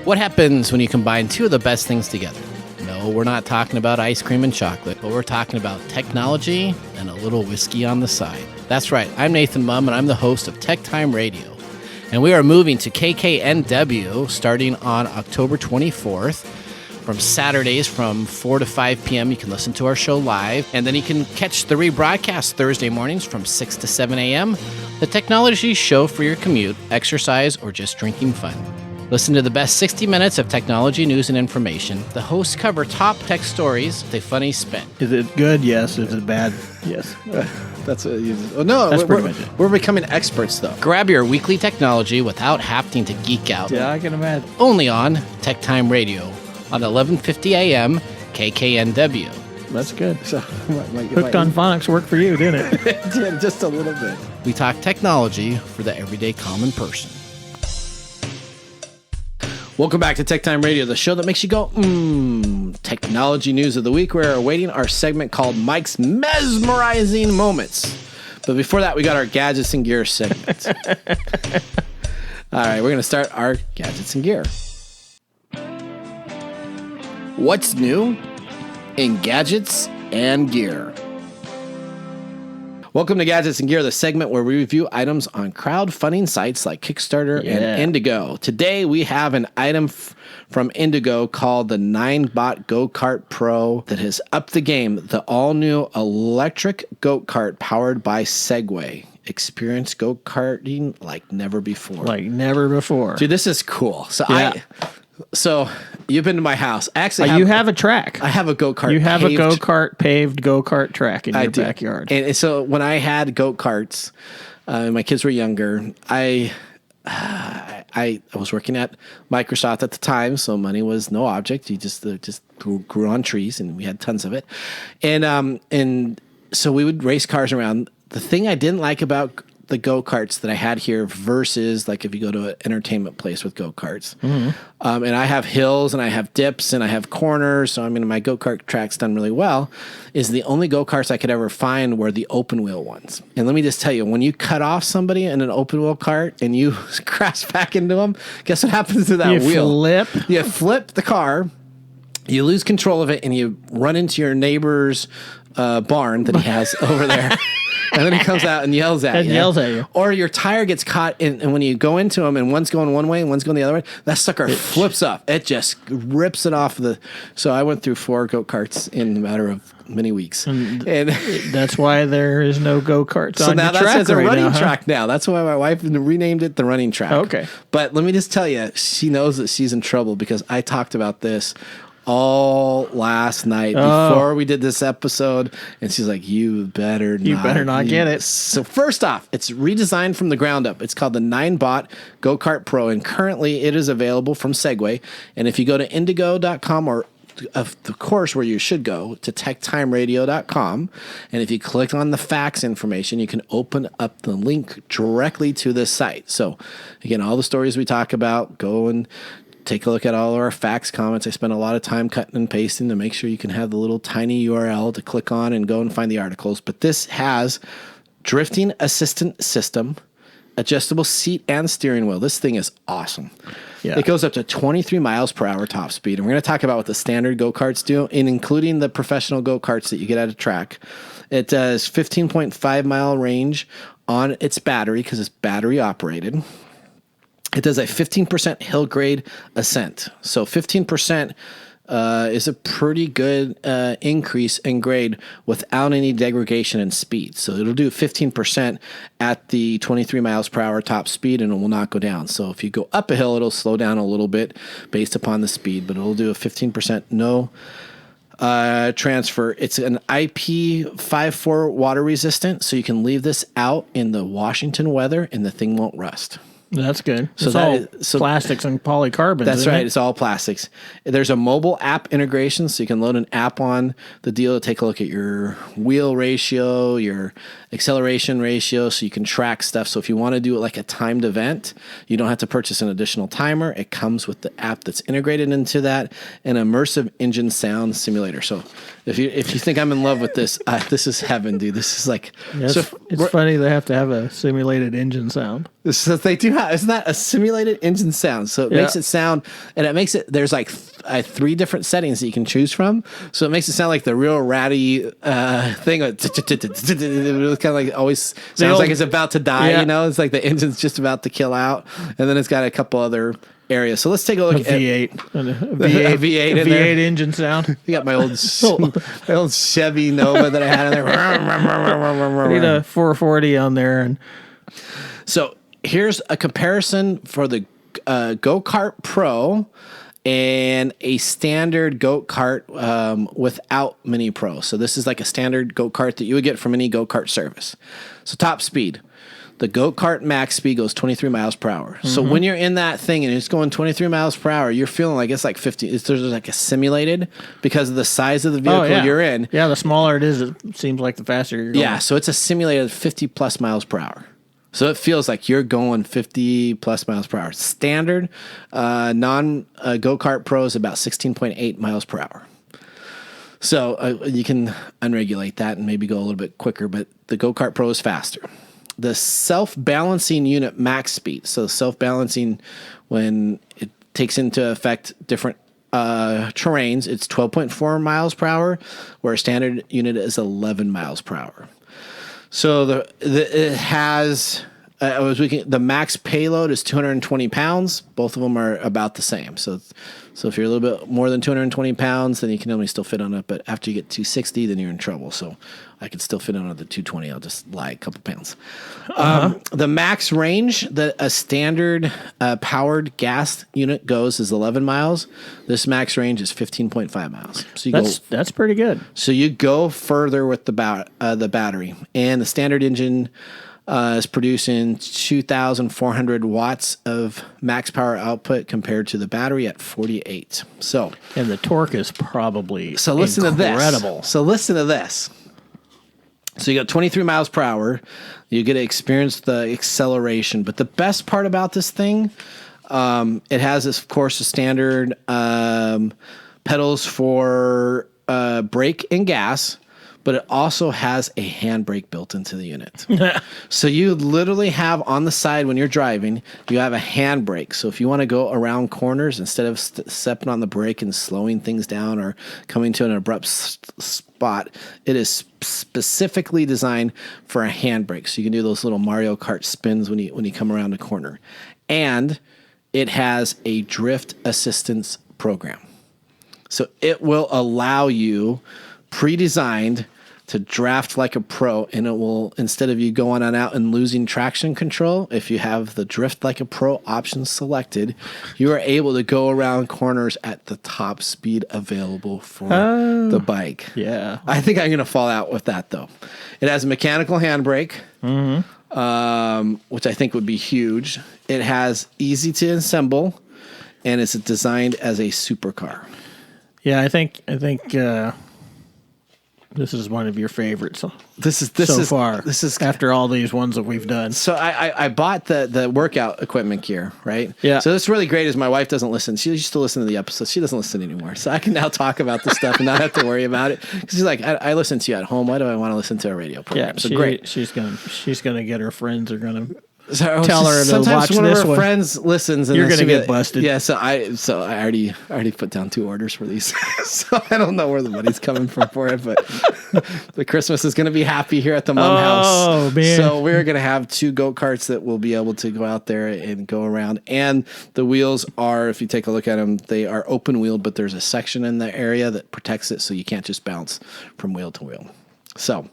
Speaker 1: What happens when you combine two of the best things together? No, we're not talking about ice cream and chocolate, but we're talking about technology and a little whiskey on the side. That's right. I'm Nathan Mumm, and I'm the host of TechTime Radio. And we are moving to KKNW starting on October 24th. From Saturdays from 4 to 5 p.m., you can listen to our show live. And then you can catch the rebroadcast Thursday mornings from 6 to 7 a.m. The technology show for your commute, exercise, or just drinking fun. Listen to the best 60 minutes of technology news and information. The hosts cover top tech stories with a funny spin.
Speaker 2: Is it good? Yes. Is it bad? Yes.
Speaker 1: That's pretty much it. We're becoming experts, though. Grab your weekly technology without having to geek out.
Speaker 2: Yeah, I can imagine.
Speaker 1: Only on TechTime Radio on 1150 a.m. KKNW.
Speaker 2: That's good. So, Hooked on Phonics worked for you, didn't it?
Speaker 1: It did, just a little bit. We talk technology for the everyday common person. Welcome back to TechTime Radio, the show that makes you go, Technology news of the week. We're awaiting our segment called Mike's Mesmerizing Moments. But before that, we got our Gadgets and Gear segment. All right, we're going to start our Gadgets and Gear. What's new in Gadgets and Gear? Welcome to Gadgets and Gear, the segment where we review items on crowdfunding sites like Kickstarter and Indigo. Today, we have an item from Indigo called the Ninebot Gokart Pro that has upped the game. The all-new electric Gokart powered by Segway. Experience go-karting like never before.
Speaker 2: Like never before.
Speaker 1: Dude, this is cool. So you've been to my house. Actually,
Speaker 2: you have a track.
Speaker 1: I have a go-kart.
Speaker 2: You have a paved go-kart track in your backyard.
Speaker 1: And so when I had go-karts, my kids were younger. I was working at Microsoft at the time, so money was no object. You just grew on trees, and we had tons of it. And so we would race cars around. The thing I didn't like about the go-karts that I had here versus like if you go to an entertainment place with go-karts. Mm-hmm. And I have hills and I have dips and I have corners. So, I mean, my go-kart track's done really well. Is the only go-karts I could ever find were the open wheel ones. And let me just tell you, when you cut off somebody in an open wheel cart and you crash back into them, guess what happens to that wheel? You flip the car, you lose control of it, and you run into your neighbor's barn that he has over there. And then he comes out and yells at you. Or your tire gets caught and when you go into them and one's going one way and one's going the other way, that sucker flips up. It just rips it off So I went through 4 go-karts in a matter of many weeks. And
Speaker 2: that's why there is no go-karts
Speaker 1: so
Speaker 2: on
Speaker 1: now
Speaker 2: your track
Speaker 1: that's a running
Speaker 2: now,
Speaker 1: track now. That's why my wife renamed it the running track.
Speaker 2: Okay.
Speaker 1: But let me just tell you, she knows that she's in trouble because I talked about this all last night before we did this episode, and she's like, you better not
Speaker 2: get it.
Speaker 1: So first off, it's redesigned from the ground up. It's called the Ninebot Gokart Pro, and currently it is available from Segway. And if you go to indigo.com or of the course where you should go to techtimeradio.com, and if you click on the facts information, you can open up the link directly to this site. So again, all the stories we talk about, go and take a look at all of our facts comments. I spent a lot of time cutting and pasting to make sure you can have the little tiny URL to click on and go and find the articles. But this has drifting assistant system, adjustable seat and steering wheel. This thing is awesome. Yeah. It goes up to 23 miles per hour top speed. And we're going to talk about what the standard go-karts do, and including the professional go-karts that you get at a track. It does 15.5 mile range on its battery because it's battery operated. It does a 15% hill grade ascent. So 15% is a pretty good increase in grade without any degradation in speed. So it'll do 15% at the 23 miles per hour top speed, and it will not go down. So if you go up a hill, it'll slow down a little bit based upon the speed, but it'll do a 15% no transfer. It's an IP54 water resistant, so you can leave this out in the Washington weather and the thing won't rust.
Speaker 2: That's good. So it's all plastics and polycarbonate.
Speaker 1: That's right. It's all plastics. There's a mobile app integration, so you can load an app on the deal to take a look at your wheel ratio, your acceleration ratio, so you can track stuff. So if you want to do it like a timed event, you don't have to purchase an additional timer. It comes with the app that's integrated into that, an immersive engine sound simulator. So if you think I'm in love with this, this is heaven, dude. This is like...
Speaker 2: Yeah, it's funny they have to have a simulated engine sound.
Speaker 1: So they do have, isn't that a simulated engine sound? So it makes it sound, and it makes it, there's like 3 different settings that you can choose from. So it makes it sound like the real ratty thing. It kind of like always sounds like it's about to die, you know? It's like the engine's just about to kill out. And then it's got a couple other areas. So let's take a look at
Speaker 2: V8. A V8 engine sound.
Speaker 1: You got my old Chevy Nova that I had in there.
Speaker 2: I need a 440 on there. And
Speaker 1: so here's a comparison for the Gokart Pro and a standard Gokart without Mini Pro. So this is like a standard Gokart that you would get from any Gokart service. So top speed. The Gokart max speed goes 23 miles per hour. Mm-hmm. So when you're in that thing and it's going 23 miles per hour, you're feeling like it's like 50. There's like a simulated because of the size of the vehicle you're in.
Speaker 2: Yeah, the smaller it is, it seems like the faster you're going.
Speaker 1: Yeah, so it's a simulated 50 plus miles per hour. So it feels like you're going 50 plus miles per hour. Standard non-Gokart Pro is about 16.8 miles per hour. So you can unregulate that and maybe go a little bit quicker, but the Gokart Pro is faster. The self-balancing unit max speed. So self-balancing, when it takes into effect different terrains, it's 12.4 miles per hour, where a standard unit is 11 miles per hour. So it has the max payload is 220 pounds. Both of them are about the same. So if you're a little bit more than 220 pounds, then you can only still fit on it. But after you get 260, then you're in trouble. So I can still fit on the 220. I'll just lie a couple pounds. The max range that a standard powered gas unit goes is 11 miles. This max range is 15.5 miles. So
Speaker 2: that's pretty good.
Speaker 1: So you go further with the battery. And the standard engine is producing 2,400 watts of max power output compared to the battery at 48.
Speaker 2: And the torque is probably
Speaker 1: incredible.
Speaker 2: So listen to this.
Speaker 1: So you got 23 miles per hour. You get to experience the acceleration. But the best part about this thing, it has, of course, the standard pedals for brake and gas, but it also has a handbrake built into the unit. So you literally have on the side when you're driving, you have a handbrake. So if you want to go around corners, instead of stepping on the brake and slowing things down or coming to an abrupt spot, it is specifically designed for a handbrake. So you can do those little Mario Kart spins when you come around a corner. And it has a drift assistance program. So it will allow you, pre-designed, to draft like a pro, and it will, instead of you going on out and losing traction control, if you have the drift like a pro option selected, you are able to go around corners at the top speed available for the bike.
Speaker 2: Yeah.
Speaker 1: I think I'm going to fall out with that, though. It has a mechanical handbrake, which I think would be huge. It has easy to assemble, and it's designed as a supercar.
Speaker 2: Yeah, I think this is one of your favorites.
Speaker 1: This is
Speaker 2: far. This is after all these ones that we've done.
Speaker 1: So I bought the workout equipment gear, right?
Speaker 2: Yeah.
Speaker 1: So this really great is my wife doesn't listen. She used to listen to the episodes. She doesn't listen anymore. So I can now talk about this stuff and not have to worry about it. Because she's like, I listen to you at home. Why do I want to listen to a radio program?
Speaker 2: Yeah,
Speaker 1: so great.
Speaker 2: She's gonna get her friends are gonna
Speaker 1: So
Speaker 2: tell her to watch
Speaker 1: one
Speaker 2: this
Speaker 1: of her
Speaker 2: one.
Speaker 1: friends listens, and
Speaker 2: You're
Speaker 1: then
Speaker 2: gonna
Speaker 1: she'll
Speaker 2: get busted.
Speaker 1: Yeah, so I already put down 2 orders for these. So I don't know where the money's coming from for it, but the Christmas is gonna be happy here at the Mumm house.
Speaker 2: Oh man!
Speaker 1: So we're gonna have 2 go-karts that will be able to go out there and go around, and the wheels are, if you take a look at them, they are open wheeled, but there's a section in the area that protects it, so you can't just bounce from wheel to wheel. So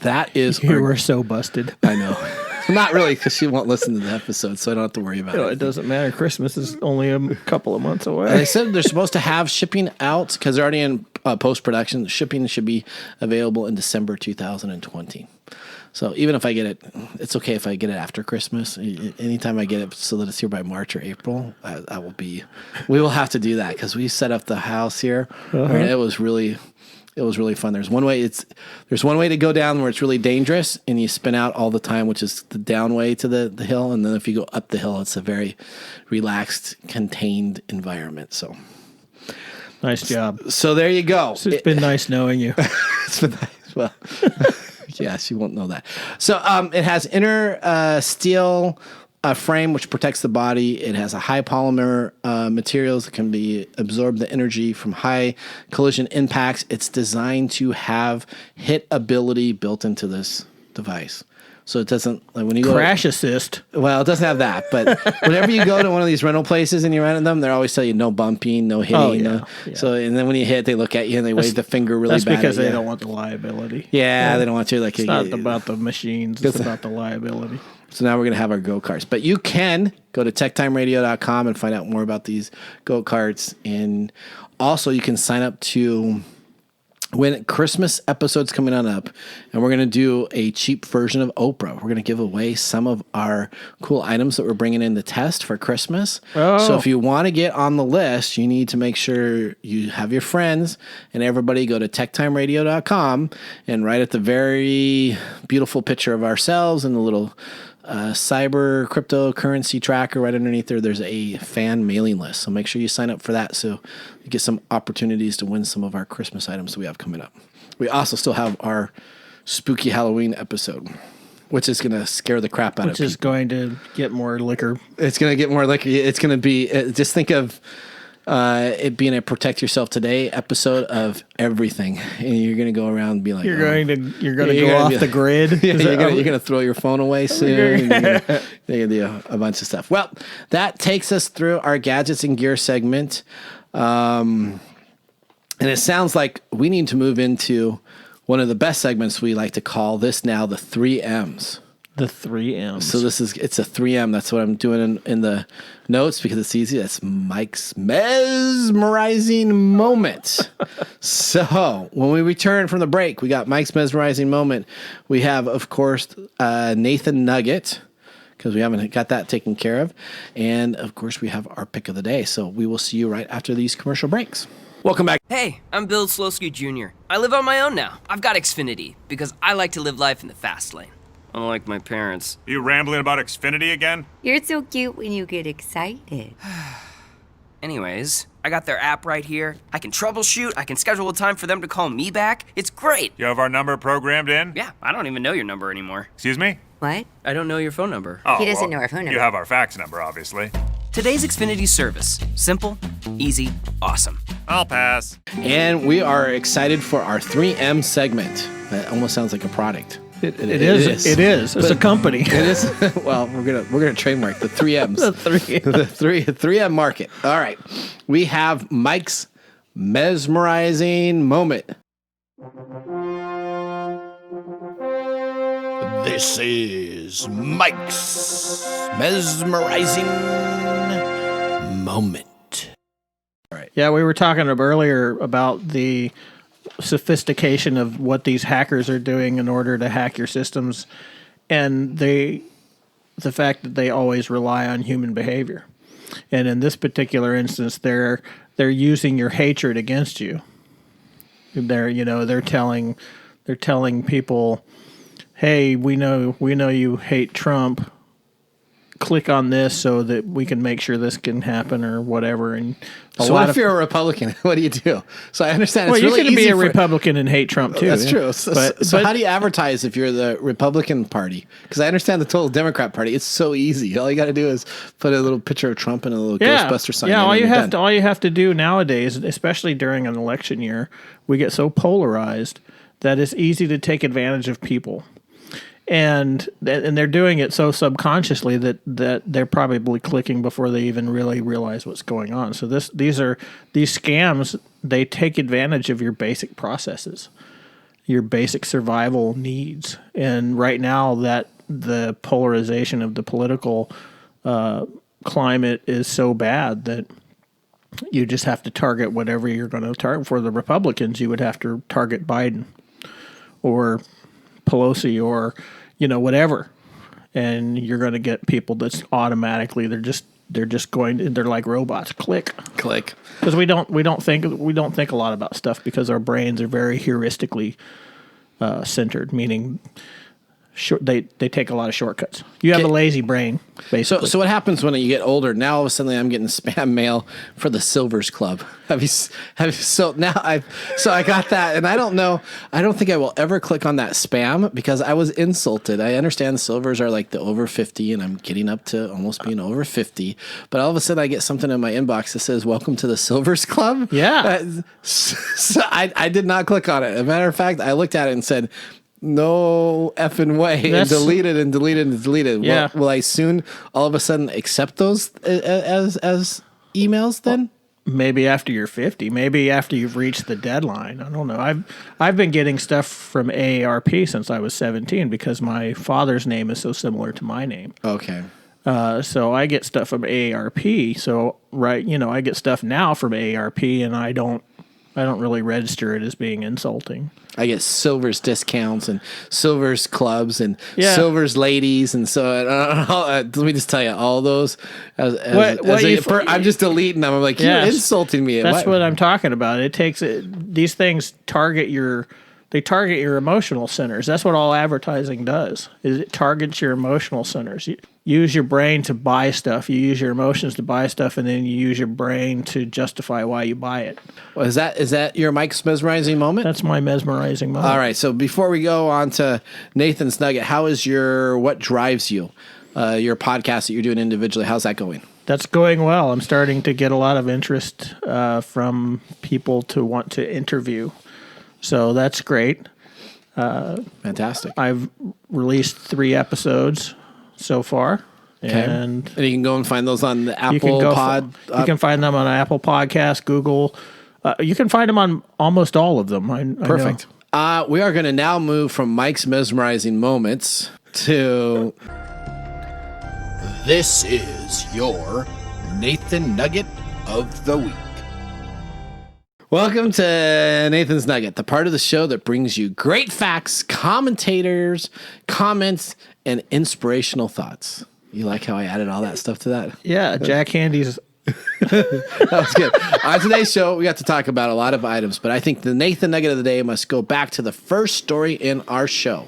Speaker 1: that is
Speaker 2: You were so busted.
Speaker 1: I know. Not really, because she won't listen to the episode, so I don't have to worry about it.
Speaker 2: It doesn't matter. Christmas is only a couple of months away.
Speaker 1: They said they're supposed to have shipping out, because they're already in post-production. Shipping should be available in December 2020. So even if I get it, it's okay if I get it after Christmas. Anytime I get it so that it's here by March or April, we will have to do that, because we set up the house here. And it was really fun. There's one way to go down where it's really dangerous and you spin out all the time, which is the down way to the hill. And then if you go up the hill, it's a very relaxed, contained environment. So
Speaker 2: nice job.
Speaker 1: So there you go.
Speaker 2: It's been nice knowing you.
Speaker 1: It's been nice. Well, yeah, she won't know that. So it has inner steel frame which protects the body. It has a high polymer materials that can absorb the energy from high collision impacts. It's designed to have hit ability built into this device. So it doesn't, like when you go
Speaker 2: crash assist.
Speaker 1: Well, it doesn't have that, but whenever you go to one of these rental places and you rent them, they always tell you no bumping, no hitting.
Speaker 2: Yeah.
Speaker 1: So, and then when you hit, they look at you and they wave the finger really bad.
Speaker 2: That's because
Speaker 1: at
Speaker 2: they
Speaker 1: you.
Speaker 2: don't want the liability.
Speaker 1: Yeah, they don't want you. Like,
Speaker 2: it's not about the machines. It's about the liability.
Speaker 1: So now we're going to have our go-karts. But you can go to techtimeradio.com and find out more about these go-karts. And also you can sign up to when Christmas episode's coming on up, and we're going to do a cheap version of Oprah. We're going to give away some of our cool items that we're bringing in to test for Christmas.
Speaker 2: Oh.
Speaker 1: So if you want to get on the list, you need to make sure you have your friends and everybody go to techtimeradio.com, and right at the very beautiful picture of ourselves and the little cyber cryptocurrency tracker right underneath there's a fan mailing list. So make sure you sign up for that so you get some opportunities to win some of our Christmas items that we have coming up. We also still have our spooky Halloween episode, which is going to scare the crap out of people.
Speaker 2: Which is going to get more liquor.
Speaker 1: It's going to get more liquor. It's going to be, just think of it being a Protect Yourself Today episode of everything, and you're going to go around and be like,
Speaker 2: you're going to go off the grid.
Speaker 1: Yeah, you're going to throw your phone away soon. And you're going to do a bunch of stuff. Well, that takes us through our gadgets and gear segment, and it sounds like we need to move into one of the best segments we like to call this now the 3 M's.
Speaker 2: The 3 M's.
Speaker 1: So it's a 3M. That's what I'm doing in the notes because it's easy. That's Mike's mesmerizing moment. So when we return from the break, we got Mike's mesmerizing moment. We have, of course, Nathan Nugget, because we haven't got that taken care of. And, of course, we have our pick of the day. So we will see you right after these commercial breaks. Welcome back.
Speaker 6: Hey, I'm Bill Slowski Jr. I live on my own now. I've got Xfinity because I like to live life in the fast lane. Unlike my parents.
Speaker 7: You rambling about Xfinity again?
Speaker 8: You're so cute when you get excited.
Speaker 6: Anyways, I got their app right here. I can troubleshoot. I can schedule a time for them to call me back. It's great.
Speaker 7: You have our number programmed in?
Speaker 6: Yeah, I don't even know your number anymore.
Speaker 7: Excuse me?
Speaker 8: What?
Speaker 6: I don't know your phone number.
Speaker 7: Oh,
Speaker 8: He doesn't know our phone number.
Speaker 7: You have our fax number, obviously.
Speaker 6: Today's Xfinity service. Simple, easy, awesome.
Speaker 7: I'll pass.
Speaker 1: And we are excited for our 3M segment. That almost sounds like a product.
Speaker 2: It is. It's a company.
Speaker 1: It is. Well, we're gonna trademark the 3Ms. The 3M market. All right. We have Mike's mesmerizing moment. This is Mike's mesmerizing moment. All right.
Speaker 2: Yeah, we were talking earlier about the sophistication of what these hackers are doing in order to hack your systems, and the fact that they always rely on human behavior. And in this particular instance, they're using your hatred against you. They're telling people, hey, we know you hate Trump. Click on this so that we can make sure this can happen or whatever. And
Speaker 1: So what if you're a Republican? What do you do? So I understand it's
Speaker 2: well,
Speaker 1: really
Speaker 2: you can
Speaker 1: easy
Speaker 2: be a Republican and hate Trump too.
Speaker 1: That's
Speaker 2: yeah.
Speaker 1: true. So how do you advertise if you're the Republican Party? Because I understand the total Democrat Party. It's so easy. All you got to do is put a little picture of Trump and a little Ghostbuster sign.
Speaker 2: Yeah,
Speaker 1: all you
Speaker 2: have to do nowadays, especially during an election year, we get so polarized that it's easy to take advantage of people. And they're doing it so subconsciously that they're probably clicking before they even really realize what's going on. So these scams, they take advantage of your basic processes, your basic survival needs. And right now, that the polarization of the political climate is so bad that you just have to target whatever you're going to target. For the Republicans, you would have to target Biden or Pelosi or whatever, and you're going to get people that's automatically they're like robots. Click because we don't think a lot about stuff because our brains are very heuristically centered, meaning they take a lot of shortcuts. You have a lazy brain, basically.
Speaker 1: So what happens when you get older? Now all of a sudden I'm getting spam mail for the Silvers Club. I got that, and I don't think I will ever click on that spam because I was insulted. I understand Silvers are like the over 50, and I'm getting up to almost being over 50. But all of a sudden I get something in my inbox that says "Welcome to the Silvers Club."
Speaker 2: Yeah.
Speaker 1: So I did not click on it. As a matter of fact, I looked at it and said, no effing way. And deleted.
Speaker 2: Yeah.
Speaker 1: Will I soon all of a sudden accept those as emails then?
Speaker 2: Maybe after you're 50. Maybe after you've reached the deadline. I don't know. I've been getting stuff from AARP since I was 17 because my father's name is so similar to my name.
Speaker 1: Okay.
Speaker 2: So I get stuff from AARP. So I get stuff now from AARP, and I don't really register it as being insulting.
Speaker 1: I get Silver's discounts and Silver's clubs and Silver's ladies and so let me just tell you all those. I'm just deleting them. I'm like, you're insulting me.
Speaker 2: That's what I'm talking about. It takes these things target your emotional centers. That's what all advertising does. Is it targets your emotional centers. You use your brain to buy stuff. You use your emotions to buy stuff, and then you use your brain to justify why you buy it.
Speaker 1: Well, is that your Mike's mesmerizing moment?
Speaker 2: That's my mesmerizing moment.
Speaker 1: All right. So before we go on to Nathan's Nugget, how is what drives you? Your podcast that you're doing individually, how's that going?
Speaker 2: That's going well. I'm starting to get a lot of interest from people to want to interview. So that's great.
Speaker 1: Fantastic.
Speaker 2: I've released 3 episodes so far.
Speaker 1: Okay.
Speaker 2: And
Speaker 1: you can go and find those on the Apple Pod.
Speaker 2: You can find them on Apple Podcasts, Google. You can find them on almost all of them.
Speaker 1: Perfect. We are going to now move from Mike's mesmerizing moments to this is your Nathan Nugget of the Week. Welcome to Nathan's Nugget, the part of the show that brings you great facts, commentators, comments, and inspirational thoughts. You like how I added all that stuff to that?
Speaker 2: Yeah, Jack Handy's
Speaker 1: That was good. On today's show, we got to talk about a lot of items, but I think the Nathan Nugget of the day must go back to the first story in our show.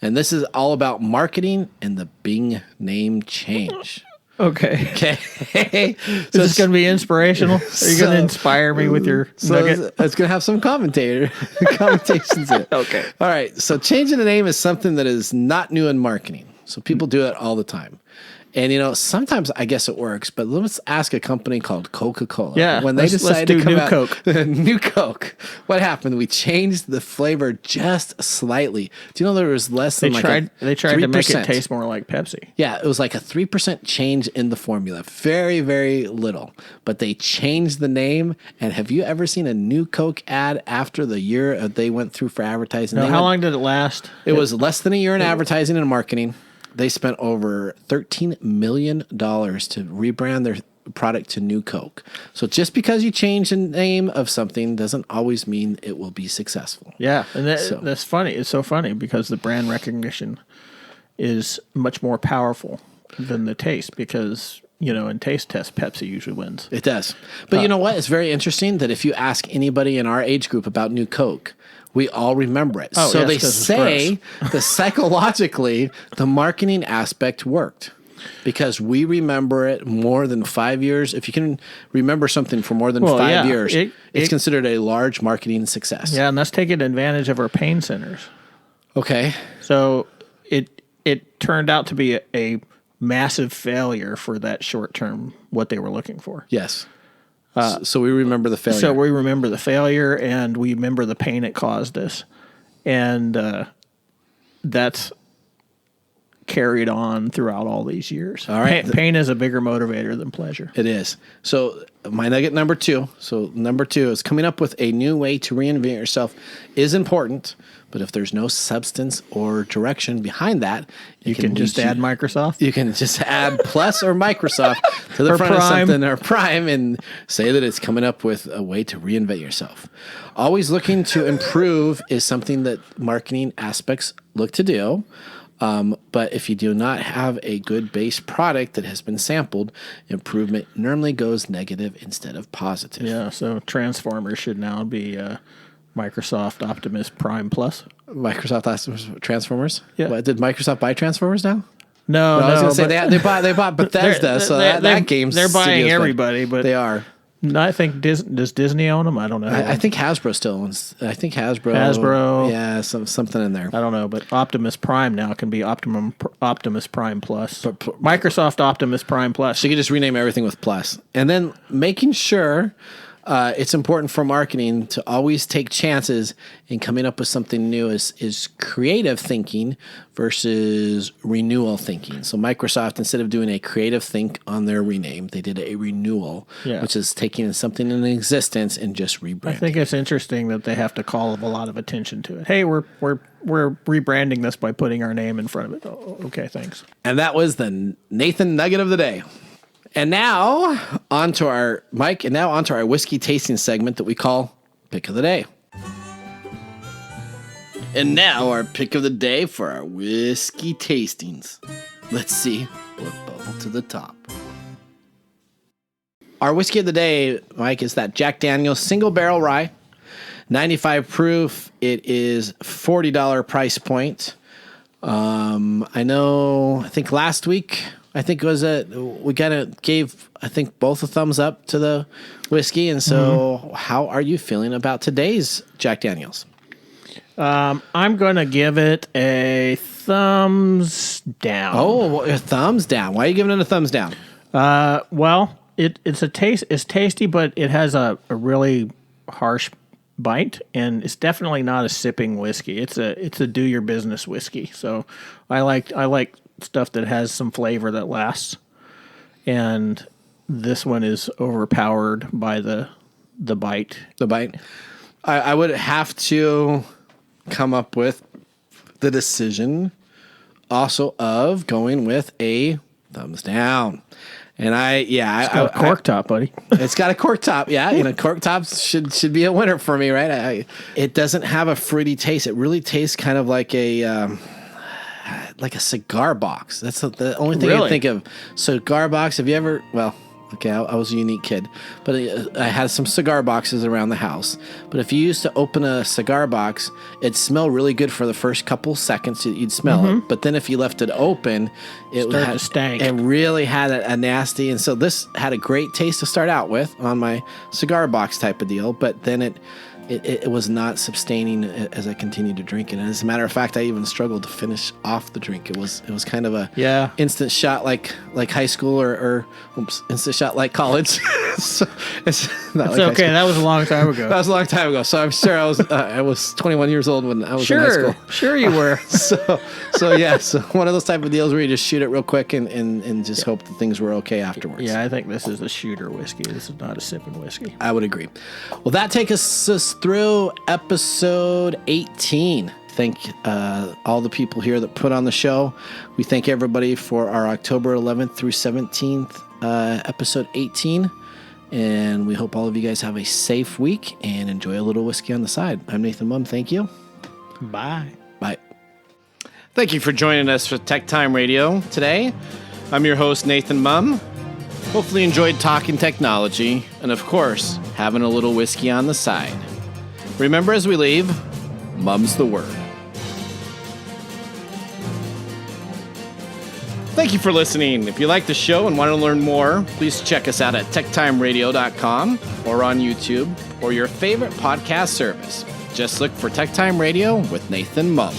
Speaker 1: And this is all about marketing and the Bing name change.
Speaker 2: Okay.
Speaker 1: Okay.
Speaker 2: Is this going to be inspirational? Are you going to inspire me with your nugget?
Speaker 1: It's going to have some commentations in it.
Speaker 2: Okay.
Speaker 1: All right. So changing the name is something that is not new in marketing. So people do it all the time. And, sometimes I guess it works, but let's ask a company called Coca-Cola.
Speaker 2: Yeah,
Speaker 1: when they decided to come
Speaker 2: new
Speaker 1: out,
Speaker 2: Coke.
Speaker 1: New Coke. What happened? We changed the flavor just slightly. Do you know there was less than
Speaker 2: They tried to make it taste more like Pepsi.
Speaker 1: Yeah, it was like a 3% change in the formula. Very, very little. But they changed the name. And have you ever seen a new Coke ad after the year they went through for advertising?
Speaker 2: No, how long did it last?
Speaker 1: It was less than a year in advertising and marketing. They spent over $13 million to rebrand their product to New Coke. So just because you change the name of something doesn't always mean it will be successful.
Speaker 2: Yeah, and that's funny. It's so funny because the brand recognition is much more powerful than the taste because, in taste tests, Pepsi usually wins.
Speaker 1: It does. But you know what? It's very interesting that if you ask anybody in our age group about New Coke, we all remember it.
Speaker 2: Oh,
Speaker 1: so
Speaker 2: yes,
Speaker 1: they say that psychologically, the marketing aspect worked because we remember it more than 5 years. If you can remember something for more than 5 years, it's considered a large marketing success.
Speaker 2: Yeah, and that's taking advantage of our pain centers.
Speaker 1: Okay.
Speaker 2: So it turned out to be a massive failure for that short term, what they were looking for.
Speaker 1: Yes. So we remember the failure.
Speaker 2: So we remember the failure, and we remember the pain it caused us. And that's carried on throughout all these years.
Speaker 1: All right.
Speaker 2: Pain is a bigger motivator than pleasure.
Speaker 1: It is. So my nugget number 2. So number 2 is coming up with a new way to reinvent yourself is important, but if there's no substance or direction behind that,
Speaker 2: you can just add Microsoft.
Speaker 1: You can just add Plus or Microsoft to the front
Speaker 2: Prime.
Speaker 1: of something or Prime and say that it's coming up with a way to reinvent yourself. Always looking to improve is something that marketing aspects look to do. But if you do not have a good base product that has been sampled, improvement normally goes negative instead of positive.
Speaker 2: Yeah, so Transformers should now be Microsoft Optimus Prime Plus.
Speaker 1: Microsoft Transformers?
Speaker 2: Yeah.
Speaker 1: What, did Microsoft buy Transformers now?
Speaker 2: No,
Speaker 1: I was going to say they bought Bethesda, so that game's
Speaker 2: they're buying everybody, but
Speaker 1: they are.
Speaker 2: No, I think does Disney own them? I don't know.
Speaker 1: I think Hasbro still owns. I think
Speaker 2: Hasbro.
Speaker 1: Yeah, something in there.
Speaker 2: I don't know, but Optimus Prime now can be Optimus Prime Plus. Microsoft Optimus Prime Plus.
Speaker 1: So you can just rename everything with Plus, and then making sure. It's important for marketing to always take chances in coming up with something new is creative thinking versus renewal thinking. So Microsoft, instead of doing a creative think on their rename, they did a renewal, which is taking something in existence and just rebranding.
Speaker 2: I think it's interesting that they have to call a lot of attention to it. Hey, we're rebranding this by putting our name in front of it. Oh, okay, thanks.
Speaker 1: And that was the Nathan Nugget of the day. And now onto our whiskey tasting segment that we call Pick of the Day. And now our pick of the day for our whiskey tastings. Let's see what bubbled to the top. Our whiskey of the day, Mike, is that Jack Daniel's Single Barrel Rye, 95 proof. It is $40 price point. I think last week. I think it was we kind of gave, both a thumbs up to the whiskey. And so how are you feeling about today's Jack Daniels?
Speaker 2: I'm going to give it a thumbs down.
Speaker 1: Oh, a thumbs down. Why are you giving it a thumbs down?
Speaker 2: Well, it's tasty, but it has a really harsh bite, and it's definitely not a sipping whiskey. It's a do your business whiskey. So I like stuff that has some flavor that lasts, and this one is overpowered by the bite.
Speaker 1: The bite. I would have to come up with the decision also of going with a thumbs down. And it's got a cork top, buddy. It's got a cork top, yeah. Cork tops should be a winner for me, right? It doesn't have a fruity taste. It really tastes kind of like a cigar box. That's the only thing I think of. Cigar box. Have you ever? Well, Okay, I was a unique kid, but I had some cigar boxes around the house. But if you used to open a cigar box, it'd smell really good for the first couple seconds. You'd smell it, but then if you left it open, it
Speaker 2: started to stank.
Speaker 1: It really had a nasty. And so this had a great taste to start out with on my cigar box type of deal, but then it was not sustaining as I continued to drink it. And as a matter of fact, I even struggled to finish off the drink. It was kind of a instant shot like high school or instant shot like college. So it's not
Speaker 2: It's
Speaker 1: like
Speaker 2: okay. That was a long time ago.
Speaker 1: That was a long time ago. So I'm sure I was 21 years old when I was in high school.
Speaker 2: Sure you were.
Speaker 1: So one of those type of deals where you just shoot it real quick and just hope that things were okay afterwards.
Speaker 2: Yeah, I think this is a shooter whiskey. This is not a sipping whiskey.
Speaker 1: I would agree. Well, that takes us through episode 18. Thank all the people here that put on the show. We thank everybody for our October 11th through 17th episode 18. And we hope all of you guys have a safe week and enjoy a little whiskey on the side. I'm Nathan Mumm. Thank you.
Speaker 2: Bye.
Speaker 1: Bye. Thank you for joining us for TechTime Radio today. I'm your host, Nathan Mumm. Hopefully you enjoyed talking technology and, of course, having a little whiskey on the side. Remember as we leave, Mumm's the word. Thank you for listening. If you like the show and want to learn more, please check us out at techtimeradio.com or on YouTube or your favorite podcast service. Just look for TechTime Radio with Nathan Mumm.